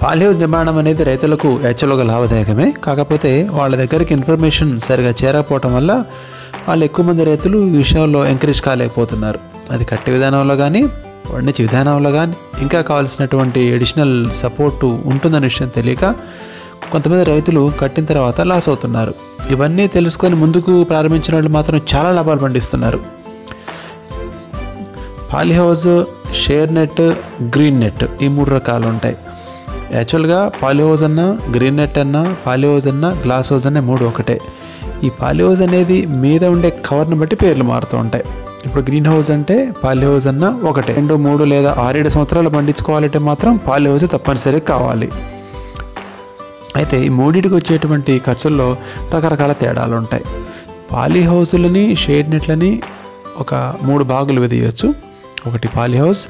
Poly house నిర్మాణం అనేది రైతులకు యాక్చువల్గా లాభదాయకమే. కాకపోతే వాళ్ళ దగ్గరికి ఇన్ఫర్మేషన్ సరిగా చేరకపోవటం వల్ల వాళ్ళు ఎక్కువ మంది రైతులు ఈ విషయంలో ఎంకరేజ్ కాలేకపోతున్నారు. అది కట్టే విధానంలో కానీ పండించే విధానంలో కానీ ఇంకా కావాల్సినటువంటి అడిషనల్ సపోర్టు ఉంటుందనే విషయం తెలియక కొంతమంది రైతులు కట్టిన తర్వాత లాస్ అవుతున్నారు. ఇవన్నీ తెలుసుకొని ముందుకు ప్రారంభించిన వాళ్ళు మాత్రం చాలా లాభాలు పండిస్తున్నారు. Poly house, shade net, green net ఈ 3 రకాలు ఉంటాయి. యాక్చువల్గా పాలీ హౌస్ అన్నా, గ్రీన్ నెట్ అన్నా, పాలీ హౌస్ అన్నా, గ్లాస్ హౌస్ అన్నా 3 ఒకటే. ఈ పాలీ హౌస్ అనేది మీద ఉండే కవర్ని బట్టి పేర్లు మారుతూ ఉంటాయి. ఇప్పుడు గ్రీన్ హౌస్ అంటే పాలీ హౌస్ అన్నా ఒకటే. 2, 3 లేదా 6-7 సంవత్సరాలు పండించుకోవాలంటే మాత్రం పాలీ హౌస్ తప్పనిసరిగా కావాలి. అయితే ఈ 3టికి వచ్చేటువంటి ఖర్చుల్లో రకరకాల తేడాలు ఉంటాయి. పాలీ హౌస్లని, షేడ్ నెట్లని ఒక 3 భాగాలు విధియచ్చు. ఒకటి పాలీ హౌస్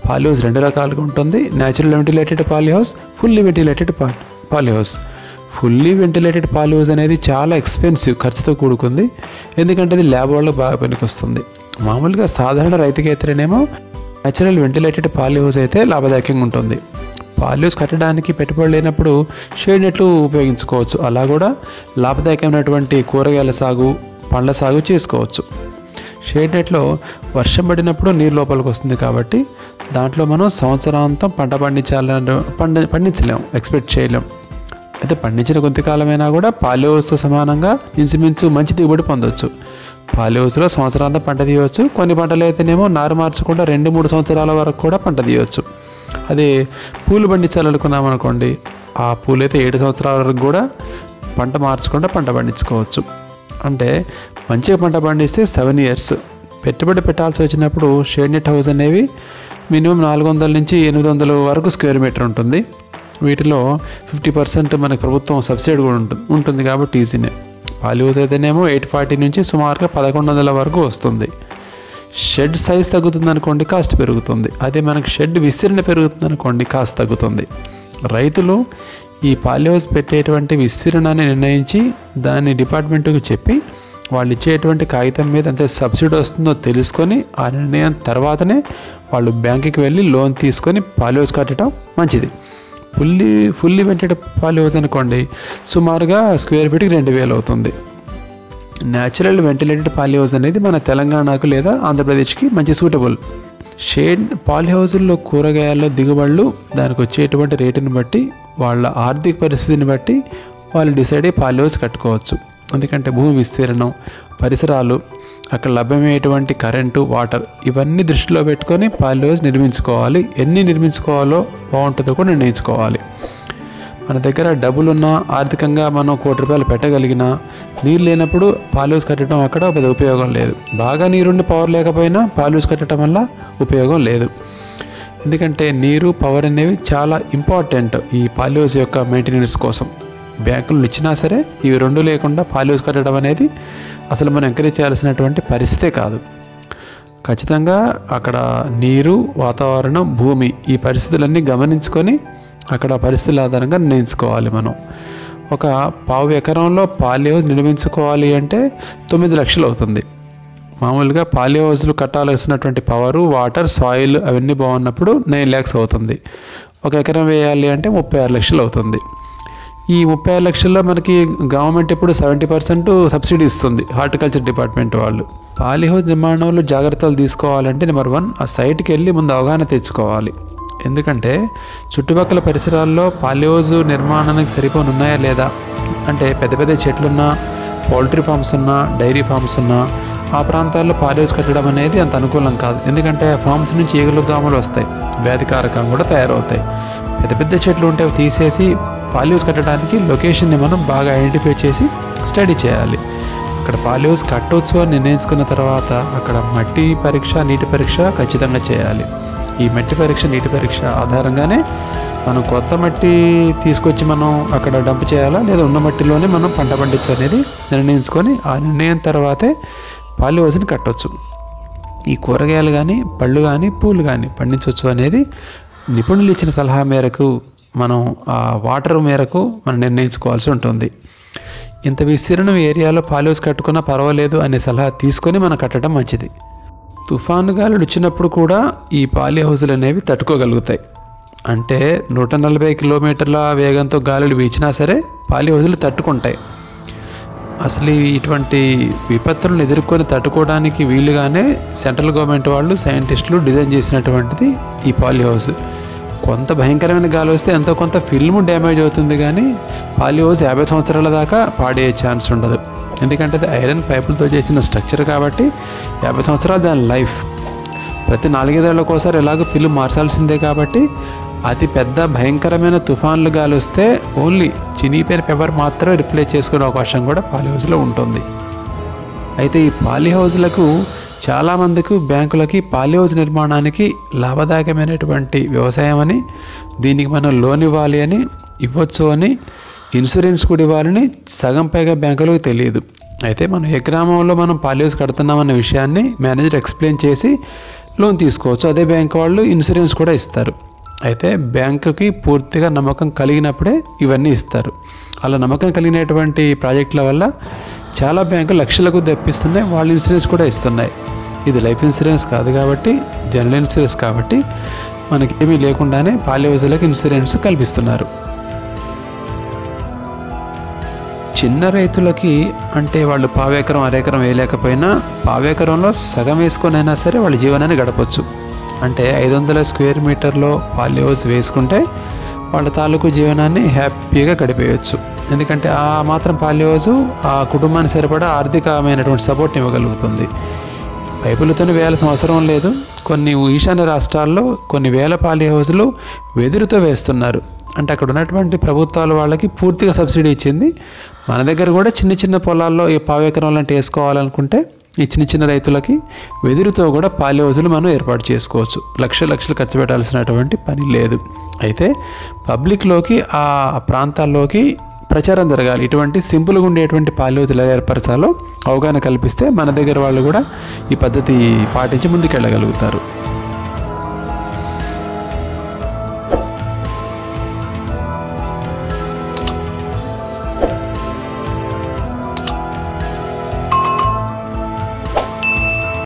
2 రకాలుగా ఉంటుంది. Natural ventilated poly house, fully ventilated poly house. Fully ventilated poly house అనేది చాలా ఎక్స్పెన్సివ్, ఖర్చుతో కూడుకుంది. ఎందుకంటే అది ల్యాబ్ వాళ్ళకి బాగా పనికొస్తుంది. మామూలుగా సాధారణ రైతుకైతేనేమో న్యాచురల్ వెంటిలేటెడ్ పాలీ హౌస్ అయితే లాభదాయకంగా ఉంటుంది. పాలీ హౌస్ కట్టడానికి పెట్టుబడి లేనప్పుడు షేడ్ నెట్లు ఉపయోగించుకోవచ్చు. అలా కూడా లాభదాయకమైనటువంటి కూరగాయల సాగు, పండ్ల సాగు చేసుకోవచ్చు. షేడ్ నెట్లో వర్షం పడినప్పుడు నీరు లోపలికి వస్తుంది కాబట్టి దాంట్లో మనం సంవత్సరాంతం పంట పండించలేం, ఎక్స్పెక్ట్ చేయలేం. అయితే పండించిన కొంతకాలమైనా కూడా పాలీ హౌస్తో సమానంగా ఇంచుమించు మంచి దిగుబడి పొందవచ్చు. పాలీ హౌస్లో సంవత్సరాంతం పంట తీయవచ్చు. కొన్ని పంటలు అయితేనేమో నారు మార్చకుండా 2-3 సంవత్సరాల వరకు కూడా పంట తీయవచ్చు. అదే పూలు పండించాలనుకున్నాం అనుకోండి, ఆ పూలు అయితే 7 సంవత్సరాల వరకు కూడా పంట మార్చకుండా పంట పండించుకోవచ్చు. అంటే మంచిగా పంట పండిస్తే 7 years. పెట్టుబడి పెట్టాల్సి వచ్చినప్పుడు షేడ్ నెట్ హౌస్ అనేవి మినిమం 400 నుంచి 800 వరకు స్క్వేర్ మీటర్ ఉంటుంది. వీటిలో 50% మనకు ప్రభుత్వం సబ్సిడీ కూడా ఉంటుంది కాబట్టి ఈజీనే. పాలీ హౌస్ అయితేనేమో 840 నుంచి సుమారుగా 1100 వరకు వస్తుంది. షెడ్ సైజ్ తగ్గుతుంది అనుకోండి, కాస్ట్ పెరుగుతుంది. అదే మనకు షెడ్ విస్తీర్ణ పెరుగుతుంది అనుకోండి, కాస్ట్ తగ్గుతుంది. రైతులు ఈ పాలీ హౌస్ పెట్టేటువంటి విస్తీర్ణాన్ని నిర్ణయించి దాన్ని డిపార్ట్మెంట్కి చెప్పి వాళ్ళు ఇచ్చేటువంటి కాగితం మీద ఎంత సబ్సిడీ వస్తుందో తెలుసుకొని ఆ నిర్ణయం తర్వాతనే వాళ్ళు బ్యాంకుకి వెళ్ళి లోన్ తీసుకొని పాలీ హౌస్ కట్టడం మంచిది. ఫుల్లీ వెంటిలేటెడ్ పాలీ హౌస్ అనుకోండి, సుమారుగా స్క్వేర్ ఫీట్కి 2000 అవుతుంది. న్యాచురల్ వెంటిలేటెడ్ పాలీ హౌస్ అనేది మన తెలంగాణకు లేదా ఆంధ్రప్రదేశ్కి మంచి సూటబుల్. షేడ్ పాలీ హౌజుల్లో కూరగాయల దిగుబడులు దానికి వచ్చేటువంటి రేటుని బట్టి, వాళ్ళ ఆర్థిక పరిస్థితిని బట్టి వాళ్ళు డిసైడ్ అయ్యి పాలీ హౌస్ కట్టుకోవచ్చు. ఎందుకంటే భూమి విస్తీర్ణం, పరిసరాలు, అక్కడ లభ్యమయ్యేటువంటి కరెంటు, వాటర్ ఇవన్నీ దృష్టిలో పెట్టుకొని పాలీ హౌస్ నిర్మించుకోవాలి. ఎన్ని నిర్మించుకోవాలో బాగుంటుందో కూడా నిర్ణయించుకోవాలి. మన దగ్గర డబ్బులున్నా, ఆర్థికంగా మనం ₹1,00,00,000 పెట్టగలిగినా నీరు లేనప్పుడు పాలీ హౌస్ కట్టడం అక్కడ పెద్ద ఉపయోగం లేదు. బాగా నీరుండి పవర్ లేకపోయినా పాలీ హౌస్ కట్టడం వల్ల ఉపయోగం లేదు. ఎందుకంటే నీరు, పవర్ అనేవి చాలా ఇంపార్టెంట్ ఈ పాలీ హౌస్ యొక్క మెయింటెనెన్స్ కోసం. బ్యాంకులు ఇచ్చినా సరే ఇవి 2 లేకుండా పాలీ హౌస్ కట్టడం అనేది అసలు మనం ఎంకరేజ్ చేయాల్సినటువంటి పరిస్థితే కాదు. ఖచ్చితంగా అక్కడ నీరు, వాతావరణం, భూమి ఈ పరిస్థితులన్నీ గమనించుకొని అక్కడ పరిస్థితుల ఆధారంగా నిర్ణయించుకోవాలి. మనం ఒక 1/2 ఎకరంలో పాలీ హౌస్ నిర్మించుకోవాలి అంటే 9 లక్షలు అవుతుంది. మామూలుగా పాలీ హౌస్లు కట్టాల్సినటువంటి పవరు, వాటర్, సాయిల్ అవన్నీ బాగున్నప్పుడు 9 lakhs అవుతుంది. 1 ఎకరం వేయాలి అంటే 36 లక్షలు అవుతుంది. ఈ 36 లక్షల్లో మనకి గవర్నమెంట్ ఇప్పుడు 70% సబ్సిడీ ఇస్తుంది, హార్టికల్చర్ డిపార్ట్మెంట్ వాళ్ళు. పాలీ హౌస్ నిర్మాణంలో జాగ్రత్తలు తీసుకోవాలంటే నెంబర్ 1 ఆ సైట్కి వెళ్ళి ముందు అవగాహన తెచ్చుకోవాలి. ఎందుకంటే చుట్టుపక్కల పరిసరాల్లో పాలీ హౌస్ నిర్మాణానికి సరిపోని ఉన్నాయా లేదా, అంటే పెద్ద పెద్ద చెట్లున్నా, పౌల్ట్రీ ఫార్మ్స్ ఉన్నా, డైరీ ఫార్మ్స్ ఉన్నా ఆ ప్రాంతాల్లో పాలీ హౌస్ కట్టడం అనేది అంత అనుకూలం కాదు. ఎందుకంటే ఆ ఫార్మ్స్ నుంచి ఈగలు, దోమలు వస్తాయి, వ్యాధికారకంగా కూడా తయారవుతాయి. పెద్ద పెద్ద చెట్లు ఉంటే తీసేసి పాలీ హౌస్ కట్టడానికి లొకేషన్ని మనం బాగా ఐడెంటిఫై చేసి స్టడీ చేయాలి. అక్కడ పాలీ హౌస్ కట్టవచ్చు అని నిర్ణయించుకున్న తర్వాత అక్కడ మట్టి పరీక్ష, నీటి పరీక్ష ఖచ్చితంగా చేయాలి. ఈ మట్టి పరీక్ష, నీటి పరీక్ష ఆధారంగానే మనం కొత్త మట్టి తీసుకొచ్చి మనం అక్కడ డంప్ చేయాలా లేదా ఉన్న మట్టిలోనే మనం పంట పండించు అనేది నిర్ణయించుకొని ఆ నిర్ణయం తర్వాతే పాలీ హౌస్ని కట్టవచ్చు. ఈ కూరగాయలు కానీ, పళ్ళు కానీ, పూలు కానీ పండించవచ్చు అనేది నిపుణులు ఇచ్చిన సలహా మేరకు మనం ఆ వాటర్ మేరకు మనం నిర్ణయించుకోవాల్సి ఉంటుంది. ఇంత విస్తీర్ణం ఏరియాలో పాలీ హౌస్ కట్టుకున్నా పర్వాలేదు అనే సలహా తీసుకొని మనం కట్టడం మంచిది. తుఫాను గాలులు వచ్చినప్పుడు కూడా ఈ పాలీ హౌస్లు అనేవి తట్టుకోగలుగుతాయి. అంటే 140 కిలోమీటర్ల వేగంతో గాలులు వీచినా సరే పాలి హౌజులు తట్టుకుంటాయి. అసలు ఇటువంటి విపత్తులను ఎదుర్కొని తట్టుకోవడానికి వీలుగానే సెంట్రల్ గవర్నమెంట్ వాళ్ళు సైంటిస్టులు డిజైన్ చేసినటువంటిది ఈ పాలి హౌస్. కొంత భయంకరమైన గాలి వస్తే ఎంతో కొంత ఫిల్మ్ డ్యామేజ్ అవుతుంది, కానీ పాలి హౌస్ 50 సంవత్సరాల దాకా పాడే ఛాన్స్ ఉండదు. ఎందుకంటే అది ఐరన్ పైపులతో చేసిన స్ట్రక్చర్ కాబట్టి 50 సంవత్సరాలు దాని లైఫ్. ప్రతి 4-5 ఏళ్ళకి ఒకసారి ఎలాగో ఫిల్మ్ మార్చాల్సిందే కాబట్టి అతి పెద్ద భయంకరమైన తుఫాన్లు గాలి వస్తే ఓన్లీ చినిగిపోయిన పేపర్ మాత్రమే రిప్లేస్ చేసుకునే అవకాశం కూడా పాలి హౌస్లో ఉంటుంది. అయితే ఈ పాలి హౌస్లకు చాలామందికి బ్యాంకులకి పాలి హౌస్ నిర్మాణానికి లాభదాయకమైనటువంటి వ్యవసాయం అని, దీనికి మనం లోన్ ఇవ్వాలి అని, ఇవ్వచ్చు అని, ఇన్సూరెన్స్ కూడా ఇవ్వాలని సగం పైగా బ్యాంకులకు తెలియదు. అయితే మనం ఏ గ్రామంలో మనం పాలి హౌస్ కడుతున్నామన్న విషయాన్ని మేనేజర్ ఎక్స్ప్లెయిన్ చేసి లోన్ తీసుకోవచ్చు. అదే బ్యాంక్ వాళ్ళు ఇన్సూరెన్స్ కూడా ఇస్తారు. అయితే బ్యాంకుకి పూర్తిగా నమ్మకం కలిగినప్పుడే ఇవన్నీ ఇస్తారు. అలా నమ్మకం కలిగినటువంటి ప్రాజెక్టుల వల్ల చాలా బ్యాంకులు లక్షలకు తెప్పిస్తున్నాయి, వాళ్ళు ఇన్సూరెన్స్ కూడా ఇస్తున్నాయి. ఇది లైఫ్ ఇన్సూరెన్స్ కాదు కాబట్టి, జనరల్ ఇన్సూరెన్స్ కాబట్టి మనకేమీ లేకుండానే పాలి హౌజులకు ఇన్సూరెన్స్ కల్పిస్తున్నారు. చిన్న రైతులకి అంటే వాళ్ళు పావెకరం అరెకరం వేయలేకపోయినా పావెకరంలో సగం వేసుకొనైనా సరే వాళ్ళ జీవనాన్ని గడపచ్చు. అంటే 500 స్క్వేర్ మీటర్లో పాలి హౌస్ వేసుకుంటే వాళ్ళ తాలూకు జీవనాన్ని హ్యాపీగా గడిపేయచ్చు. ఎందుకంటే ఆ మాత్రం పాలి హౌస్ ఆ కుటుంబానికి సరిపడా ఆర్థికమైనటువంటి సపోర్ట్ ఇవ్వగలుగుతుంది. పైపులతోనే వేయాల్సిన అవసరం లేదు. కొన్ని ఈశాన్య రాష్ట్రాల్లో కొన్ని వేల పాలి హౌజులు వెదురుతో వేస్తున్నారు. అంటే అక్కడ ఉన్నటువంటి ప్రభుత్వాలు వాళ్ళకి పూర్తిగా సబ్సిడీ ఇచ్చింది. మన దగ్గర కూడా చిన్న చిన్న పొలాల్లో ఈ పావెకరం లాంటి వేసుకోవాలనుకుంటే ఈ చిన్న చిన్న రైతులకి వెదురుతో కూడా పాలి హౌజులు మనం ఏర్పాటు చేసుకోవచ్చు. లక్షలు ఖర్చు పెట్టాల్సినటువంటి పని లేదు. అయితే పబ్లిక్లోకి ఆ ప్రాంతాల్లోకి ప్రచారం జరగాలి. ఇటువంటి సింపుల్గా ఉండేటువంటి పాలి హౌజులు ఎలా ఏర్పరచాలో అవగాహన కల్పిస్తే మన దగ్గర వాళ్ళు కూడా ఈ పద్ధతి పాటించి ముందుకెళ్ళగలుగుతారు.